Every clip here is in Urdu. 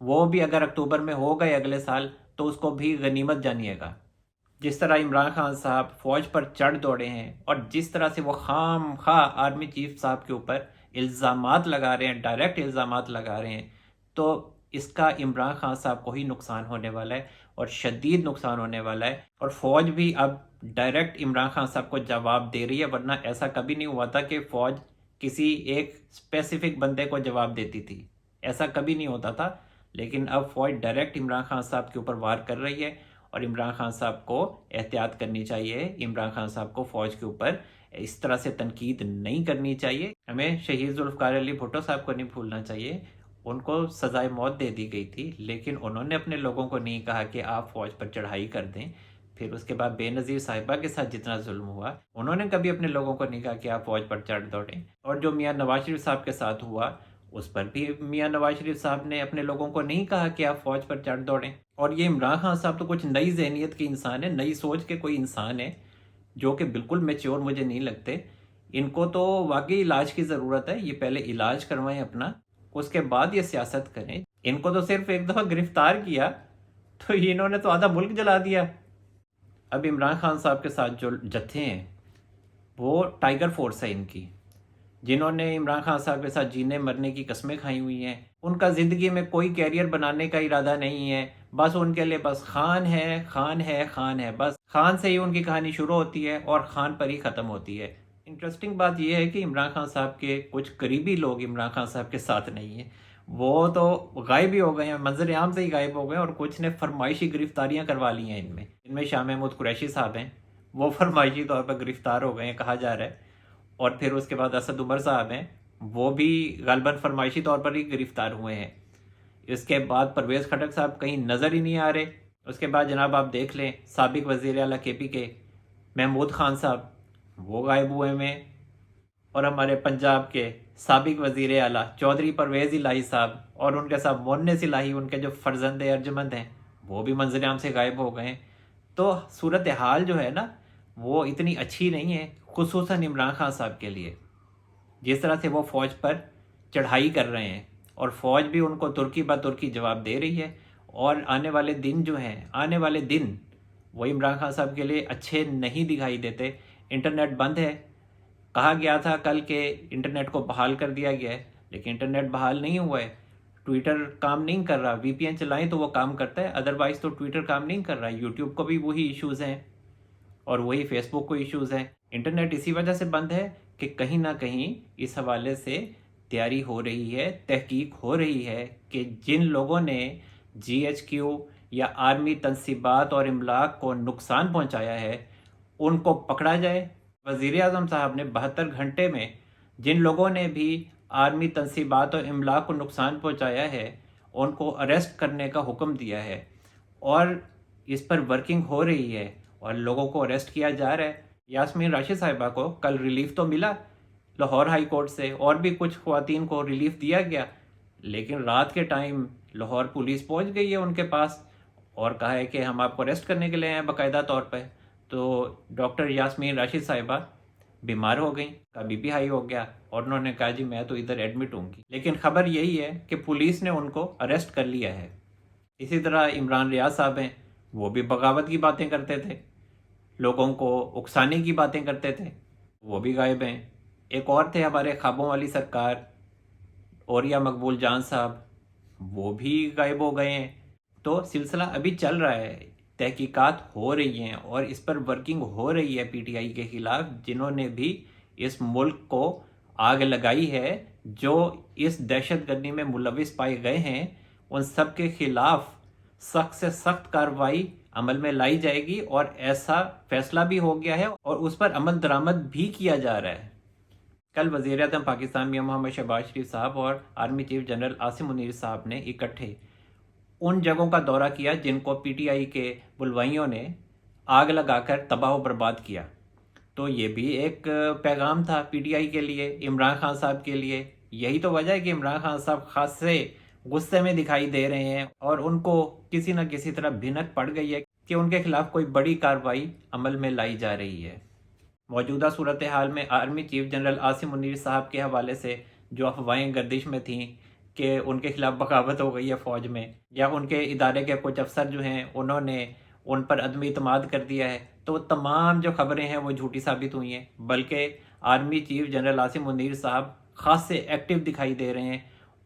وہ بھی اگر اکتوبر میں ہو گئے اگلے سال تو اس کو بھی غنیمت جانیے گا۔ جس طرح عمران خان صاحب فوج پر چڑھ دوڑے ہیں اور جس طرح سے وہ خام خواہ آرمی چیف صاحب کے اوپر الزامات لگا رہے ہیں، ڈائریکٹ الزامات لگا رہے ہیں، تو اس کا عمران خان صاحب کو ہی نقصان ہونے والا ہے اور شدید نقصان ہونے والا ہے، اور فوج بھی اب ڈائریکٹ عمران خان صاحب کو جواب دے رہی ہے، ورنہ ایسا کبھی نہیں ہوا تھا کہ فوج کسی ایک اسپیسیفک بندے کو جواب دیتی تھی، ایسا کبھی نہیں ہوتا تھا۔ لیکن اب فوج ڈائریکٹ عمران خان صاحب کے اوپر وار کر رہی ہے، اور عمران خان صاحب کو احتیاط کرنی چاہیے، عمران خان صاحب کو فوج کے اوپر اس طرح سے تنقید نہیں کرنی چاہیے۔ ہمیں شہید ذوالفقار علی بھٹو صاحب کو نہیں بھولنا چاہیے، ان کو سزائے موت دے دی گئی تھی، لیکن انہوں نے اپنے لوگوں کو نہیں کہا کہ آپ فوج پر چڑھائی کر دیں۔ پھر اس کے بعد بے نظیر صاحبہ کے ساتھ جتنا ظلم ہوا، انہوں نے کبھی اپنے لوگوں کو نہیں کہا کہ آپ فوج پر چڑھ دوڑیں، اور جو میاں نواز شریف صاحب کے ساتھ ہوا اس پر بھی میاں نواز شریف صاحب نے اپنے لوگوں کو نہیں کہا کہ آپ فوج پر چڑھ دوڑیں۔ اور یہ عمران خان صاحب تو کچھ نئی ذہنیت کے انسان ہے، نئی سوچ کے کوئی انسان ہے، جو کہ بالکل میچور مجھے نہیں لگتے۔ ان کو تو واقعی علاج کی ضرورت ہے، یہ پہلے علاج کروائیں اپنا، اس کے بعد یہ سیاست کریں۔ ان کو تو صرف ایک دفعہ گرفتار کیا تو انہوں نے تو آدھا ملک جلا دیا۔ اب عمران خان صاحب کے ساتھ جو جتھے ہیں وہ ٹائیگر فورس ہے ان کی، جنہوں نے عمران خان صاحب کے ساتھ جینے مرنے کی قسمیں کھائی ہوئی ہیں۔ ان کا زندگی میں کوئی کیریئر بنانے کا ارادہ نہیں ہے، بس ان کے لیے بس خان ہے، خان ہے، خان ہے، بس خان سے ہی ان کی کہانی شروع ہوتی ہے اور خان پر ہی ختم ہوتی ہے۔ انٹرسٹنگ بات یہ ہے کہ عمران خان صاحب کے کچھ قریبی لوگ عمران خان صاحب کے ساتھ نہیں ہیں، وہ تو غائب ہی ہو گئے ہیں، منظر عام سے ہی غائب ہو گئے ہیں، اور کچھ نے فرمائشی گرفتاریاں کروا لی ہیں ان میں شاہ محمود قریشی صاحب ہیں، وہ فرمائشی طور پر گرفتار ہو گئے ہیں کہا جا رہا ہے، اور پھر اس کے بعد اسد عمر صاحب ہیں، وہ بھی غالباً فرمائشی طور پر ہی گرفتار ہوئے ہیں۔ اس کے بعد پرویز خٹک صاحب کہیں نظر ہی نہیں آ رہے۔ اس کے بعد جناب آپ دیکھ لیں سابق وزیر اعلیٰ کے پی کے محمود خان صاحب، وہ غائب ہوئے ہیں، اور ہمارے پنجاب کے سابق وزیر اعلیٰ چودھری پرویز الہی صاحب اور ان کے ساتھ مونس الہی، ان کے جو فرزند ارجمند ہیں، وہ بھی منظر عام سے غائب ہو گئے ہیں۔ تو صورتحال جو ہے نا وہ اتنی اچھی نہیں ہے، خصوصاً عمران خان صاحب کے لیے، جس طرح سے وہ فوج پر چڑھائی کر رہے ہیں، اور فوج بھی ان کو ترکی بہ ترکی جواب دے رہی ہے، اور آنے والے دن جو ہیں، آنے والے دن وہ عمران خان صاحب کے لیے اچھے نہیں دکھائی دیتے۔ انٹرنیٹ بند ہے، کہا گیا تھا کل کہ انٹرنیٹ کو بحال کر دیا گیا ہے، لیکن انٹرنیٹ بحال نہیں ہوا ہے، ٹویٹر کام نہیں کر رہا، وی پی این چلائیں تو وہ کام کرتا ہے، ادروائز تو ٹویٹر کام نہیں کر رہا، یوٹیوب کو بھی وہی ایشوز ہیں اور وہی فیس بک کو ایشوز ہیں۔ انٹرنیٹ اسی وجہ سے بند ہے کہ کہیں نہ کہیں اس حوالے سے تیاری ہو رہی ہے، تحقیق ہو رہی ہے کہ جن لوگوں نے جی ایچ کیو یا آرمی تنصیبات اور املاک کو نقصان پہنچایا ہے ان کو پکڑا جائے۔ وزیر اعظم صاحب نے 72 گھنٹے میں جن لوگوں نے بھی آرمی تنصیبات اور املاک کو نقصان پہنچایا ہے ان کو اریسٹ کرنے کا حکم دیا ہے، اور اس پر ورکنگ ہو رہی ہے اور لوگوں کو اریسٹ کیا جا رہا ہے۔ یاسمین راشد صاحبہ کو کل ریلیف تو ملا لاہور ہائی کورٹ سے، اور بھی کچھ خواتین کو ریلیف دیا گیا، لیکن رات کے ٹائم لاہور پولیس پہنچ گئی ہے ان کے پاس اور کہا ہے کہ ہم آپ کو اریسٹ کرنے کے لیے ہیں باقاعدہ طور پہ۔ تو ڈاکٹر یاسمین راشد صاحبہ بیمار ہو گئیں، کا بی پی ہائی ہو گیا، اور انہوں نے کہا جی میں تو ادھر ایڈمٹ ہوں گی، لیکن خبر یہی ہے کہ پولیس نے ان کو اریسٹ کر لیا ہے۔ اسی طرح عمران ریاض صاحب ہیں، وہ بھی بغاوت کی باتیں کرتے تھے، لوگوں کو اکسانے کی باتیں کرتے تھے، وہ بھی غائب ہیں۔ ایک اور تھے ہمارے خوابوں والی سرکار اوریا مقبول جان صاحب، وہ بھی غائب ہو گئے ہیں۔ تو سلسلہ ابھی چل رہا ہے، تحقیقات ہو رہی ہیں اور اس پر ورکنگ ہو رہی ہے پی ٹی آئی کے خلاف، جنہوں نے بھی اس ملک کو آگ لگائی ہے، جو اس دہشت گردی میں ملوث پائے گئے ہیں، ان سب کے خلاف سخت سے سخت کارروائی عمل میں لائی جائے گی، اور ایسا فیصلہ بھی ہو گیا ہے اور اس پر عمل درآمد بھی کیا جا رہا ہے۔ کل وزیر اعظم پاکستان میاں محمد شہباز شریف صاحب اور army chief general Asim Munir صاحب نے اکٹھے ان جگہوں کا دورہ کیا جن کو پی ٹی آئی کے بلوائیوں نے آگ لگا کر تباہ و برباد کیا۔ تو یہ بھی ایک پیغام تھا پی ٹی آئی کے لیے، عمران خان صاحب کے لیے۔ یہی تو وجہ ہے کہ عمران خان صاحب خاصے غصے میں دکھائی دے رہے ہیں، اور ان کو کسی نہ کسی طرح بھنک پڑ گئی ہے کہ ان کے خلاف کوئی بڑی کارروائی عمل میں لائی جا رہی ہے۔ موجودہ صورتحال میں army chief general Asim Munir صاحب کے حوالے سے جو افواہیں گردش میں تھیں کہ ان کے خلاف بغاوت ہو گئی ہے فوج میں، یا ان کے ادارے کے کچھ افسر جو ہیں انہوں نے ان پر عدم اعتماد کر دیا ہے، تو وہ تمام جو خبریں ہیں وہ جھوٹی ثابت ہوئی ہیں، بلکہ army chief general Asim Munir صاحب خاص سے ایکٹیو دکھائی دے رہے ہیں۔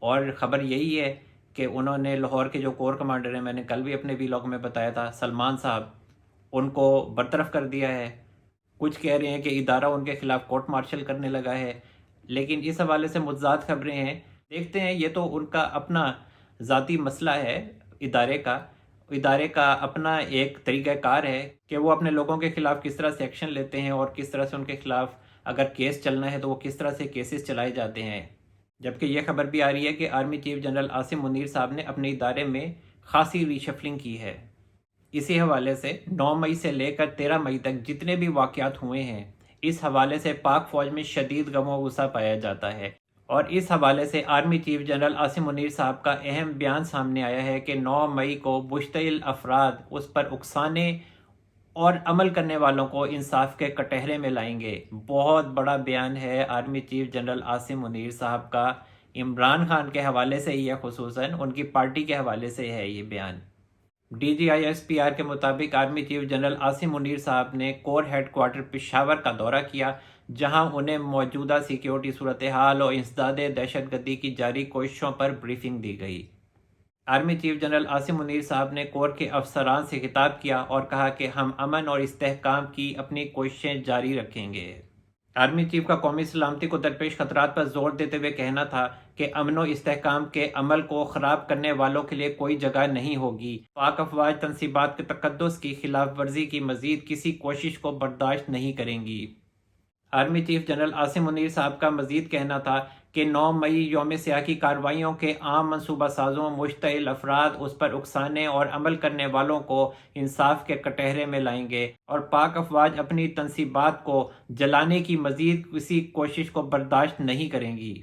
اور خبر یہی ہے کہ انہوں نے لاہور کے جو کور کمانڈر ہیں، میں نے کل بھی اپنے ویلاگ میں بتایا تھا، سلمان صاحب، ان کو برطرف کر دیا ہے۔ کچھ کہہ رہے ہیں کہ ادارہ ان کے خلاف کورٹ مارشل کرنے لگا ہے، لیکن اس حوالے سے متضاد خبریں ہیں۔ دیکھتے ہیں، یہ تو ان کا اپنا ذاتی مسئلہ ہے، ادارے کا اپنا ایک طریقہ کار ہے کہ وہ اپنے لوگوں کے خلاف کس طرح سے ایکشن لیتے ہیں اور کس طرح سے ان کے خلاف اگر کیس چلنا ہے تو وہ کس طرح سے کیسز چلائے جاتے ہیں۔ جبکہ یہ خبر بھی آ رہی ہے کہ army chief general Asim Munir صاحب نے اپنے ادارے میں خاصی ری شفلنگ کی ہے۔ اسی حوالے سے 9 مئی سے لے کر 13 مئی تک جتنے بھی واقعات ہوئے ہیں، اس حوالے سے پاک فوج میں شدید غم و غصہ پایا جاتا ہے، اور اس حوالے سے army chief general Asim Munir صاحب کا اہم بیان سامنے آیا ہے کہ 9 مئی کو مشتعل افراد اس پر اکسانے اور عمل کرنے والوں کو انصاف کے کٹہرے میں لائیں گے۔ بہت بڑا بیان ہے army chief general Asim Munir صاحب کا، عمران خان کے حوالے سے ہی ہے، خصوصاً ان کی پارٹی کے حوالے سے ہے یہ بیان۔ D G I S P R کے مطابق army chief general Asim Munir صاحب نے کور ہیڈ کوارٹر پشاور کا دورہ کیا، جہاں انہیں موجودہ سیکیورٹی صورتحال اور انسداد دہشت گردی کی جاری کوششوں پر بریفنگ دی گئی۔ Army chief general Asim Munir صاحب نے کور کے افسران سے خطاب کیا اور کہا کہ ہم امن اور استحکام کی اپنی کوششیں جاری رکھیں گے۔ آرمی چیف کا قومی سلامتی کو درپیش خطرات پر زور دیتے ہوئے کہنا تھا کہ امن و استحکام کے عمل کو خراب کرنے والوں کے لیے کوئی جگہ نہیں ہوگی۔ پاک افواج تنصیبات کے تقدس کی خلاف ورزی کی مزید کسی کوشش کو برداشت نہیں کریں گی۔ Army chief general Asim Munir صاحب کا مزید کہنا تھا کہ 9 مئی یوم سیاہ کی کارروائیوں کے عام منصوبہ سازوں، مشتعل افراد، اس پر اکسانے اور عمل کرنے والوں کو انصاف کے کٹہرے میں لائیں گے، اور پاک افواج اپنی تنصیبات کو جلانے کی مزید کسی کوشش کو برداشت نہیں کریں گی۔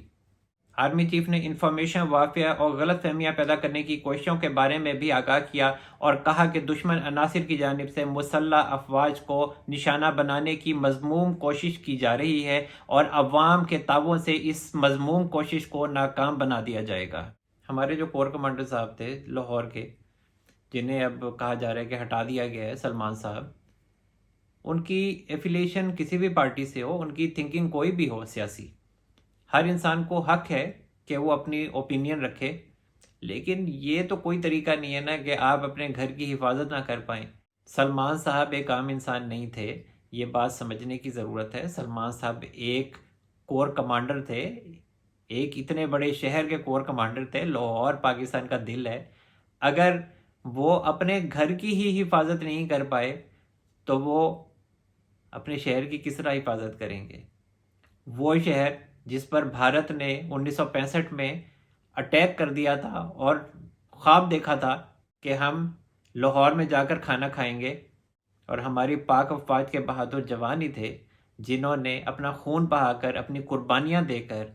آرمی چیف نے انفارمیشن وارفیئر اور غلط فہمیاں پیدا کرنے کی کوششوں کے بارے میں بھی آگاہ کیا اور کہا کہ دشمن عناصر کی جانب سے مسلح افواج کو نشانہ بنانے کی مذموم کوشش کی جا رہی ہے، اور عوام کے تعاون سے اس مذموم کوشش کو ناکام بنا دیا جائے گا۔ ہمارے جو کور کمانڈر صاحب تھے لاہور کے، جنہیں اب کہا جا رہا ہے کہ ہٹا دیا گیا ہے، سلمان صاحب، ان کی ایفیلیشن کسی بھی پارٹی سے ہو، ان کی تھنکنگ کوئی بھی ہو سیاسی، ہر انسان کو حق ہے کہ وہ اپنی اوپینین رکھے، لیکن یہ تو کوئی طریقہ نہیں ہے نا کہ آپ اپنے گھر کی حفاظت نہ کر پائیں۔ سلمان صاحب ایک عام انسان نہیں تھے، یہ بات سمجھنے کی ضرورت ہے۔ سلمان صاحب ایک کور کمانڈر تھے، ایک اتنے بڑے شہر کے کور کمانڈر تھے، لاہور پاکستان کا دل ہے۔ اگر وہ اپنے گھر کی ہی حفاظت نہیں کر پائے تو وہ اپنے شہر کی کس طرح حفاظت کریں گے؟ وہ شہر جس پر بھارت نے 1965 میں اٹیک کر دیا تھا اور خواب دیکھا تھا کہ ہم لاہور میں جا کر کھانا کھائیں گے، اور ہماری پاک افواج کے بہادر جوان ہی تھے جنہوں نے اپنا خون بہا کر، اپنی قربانیاں دے کر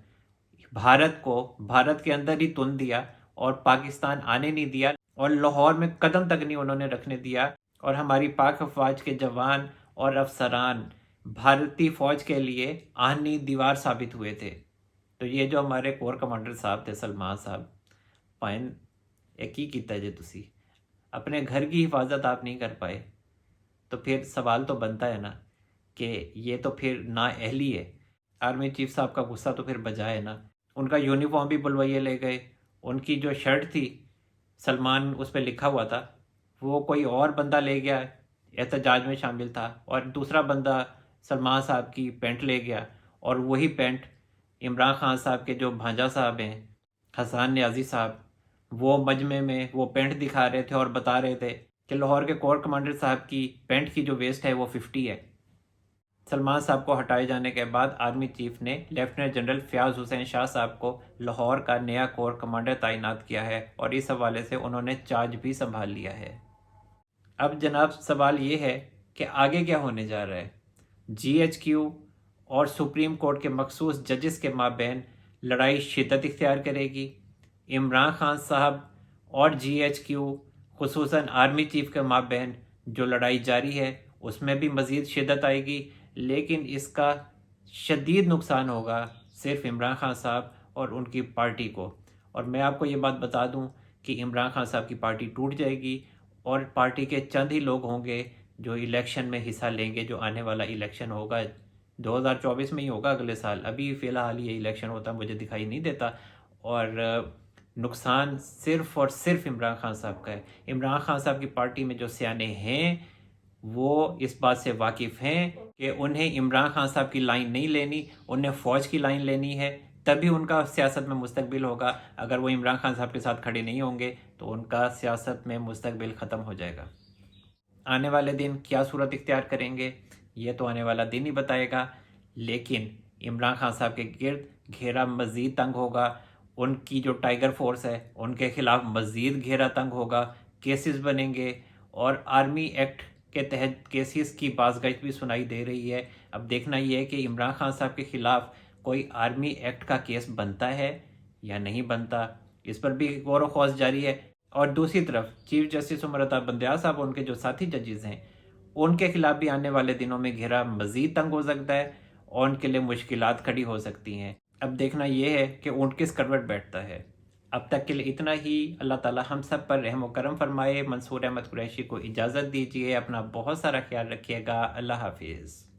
بھارت کے اندر ہی تن دیا اور پاکستان آنے نہیں دیا، اور لاہور میں قدم تک نہیں انہوں نے رکھنے دیا، اور ہماری پاک افواج کے جوان اور افسران بھارتی فوج کے لیے آہنی دیوار ثابت ہوئے تھے۔ تو یہ جو ہمارے کور کمانڈر صاحب تھے، سلمان صاحب، پائن ایک ہی کیتا جے تسی اپنے گھر کی حفاظت آپ نہیں کر پائے، تو پھر سوال تو بنتا ہے نا کہ یہ تو پھر نااہلی ہے۔ آرمی چیف صاحب کا غصہ تو پھر بجائے نا، ان کا یونیفارم بھی بلوائیے لے گئے، ان کی جو شرٹ تھی سلمان اس پہ لکھا ہوا تھا، وہ کوئی اور بندہ لے گیا، احتجاج میں شامل تھا، اور دوسرا بندہ سلمان صاحب کی پینٹ لے گیا، اور وہی پینٹ عمران خان صاحب کے جو بھانجا صاحب ہیں، حسان نیازی صاحب، وہ مجمع میں وہ پینٹ دکھا رہے تھے اور بتا رہے تھے کہ لاہور کے کور کمانڈر صاحب کی پینٹ کی جو ویسٹ ہے وہ 50 ہے۔ سلمان صاحب کو ہٹائے جانے کے بعد آرمی چیف نے لیفٹیننٹ جنرل فیاض حسین شاہ صاحب کو لاہور کا نیا کور کمانڈر تعینات کیا ہے، اور اس حوالے سے انہوں نے چارج بھی سنبھال لیا ہے۔ اب جناب سوال یہ ہے کہ آگے کیا ہونے جا رہا ہے؟ جی ایچ کیو اور سپریم کورٹ کے مخصوص ججز کے مابین لڑائی شدت اختیار کرے گی۔ عمران خان صاحب اور جی ایچ کیو، خصوصاً آرمی چیف کے مابین جو لڑائی جاری ہے، اس میں بھی مزید شدت آئے گی، لیکن اس کا شدید نقصان ہوگا صرف عمران خان صاحب اور ان کی پارٹی کو، اور میں آپ کو یہ بات بتا دوں کہ عمران خان صاحب کی پارٹی ٹوٹ جائے گی اور پارٹی کے چند ہی لوگ ہوں گے جو الیکشن میں حصہ لیں گے، جو آنے والا الیکشن ہوگا 2024 میں ہی ہوگا، اگلے سال۔ ابھی فی الحال یہ الیکشن ہوتا مجھے دکھائی نہیں دیتا، اور نقصان صرف اور صرف عمران خان صاحب کا ہے۔ عمران خان صاحب کی پارٹی میں جو سیانے ہیں وہ اس بات سے واقف ہیں کہ انہیں عمران خان صاحب کی لائن نہیں لینی، انہیں فوج کی لائن لینی ہے، تبھی ان کا سیاست میں مستقبل ہوگا۔ اگر وہ عمران خان صاحب کے ساتھ کھڑے نہیں ہوں گے تو ان کا سیاست میں مستقبل ختم ہو جائے گا۔ آنے والے دن کیا صورت اختیار کریں گے یہ تو آنے والا دن ہی بتائے گا، لیکن عمران خان صاحب کے گرد گھیرا مزید تنگ ہوگا، ان کی جو ٹائیگر فورس ہے ان کے خلاف مزید گھیرا تنگ ہوگا، کیسز بنیں گے، اور آرمی ایکٹ کے تحت کیسز کی بازگشت بھی سنائی دے رہی ہے۔ اب دیکھنا یہ ہے کہ عمران خان صاحب کے خلاف کوئی آرمی ایکٹ کا کیس بنتا ہے یا نہیں بنتا، اس پر بھی غور و خوض جاری ہے۔ اور دوسری طرف چیف جسٹس عمر عطا بندیال صاحب اور ان کے جو ساتھی ججز ہیں ان کے خلاف بھی آنے والے دنوں میں گھیرا مزید تنگ ہو سکتا ہے اور ان کے لیے مشکلات کھڑی ہو سکتی ہیں۔ اب دیکھنا یہ ہے کہ اونٹ کس کروٹ بیٹھتا ہے۔ اب تک کے لیے اتنا ہی۔ اللہ تعالیٰ ہم سب پر رحم و کرم فرمائے۔ منصور احمد قریشی کو اجازت دیجیے، اپنا بہت سارا خیال رکھیے گا۔ اللہ حافظ۔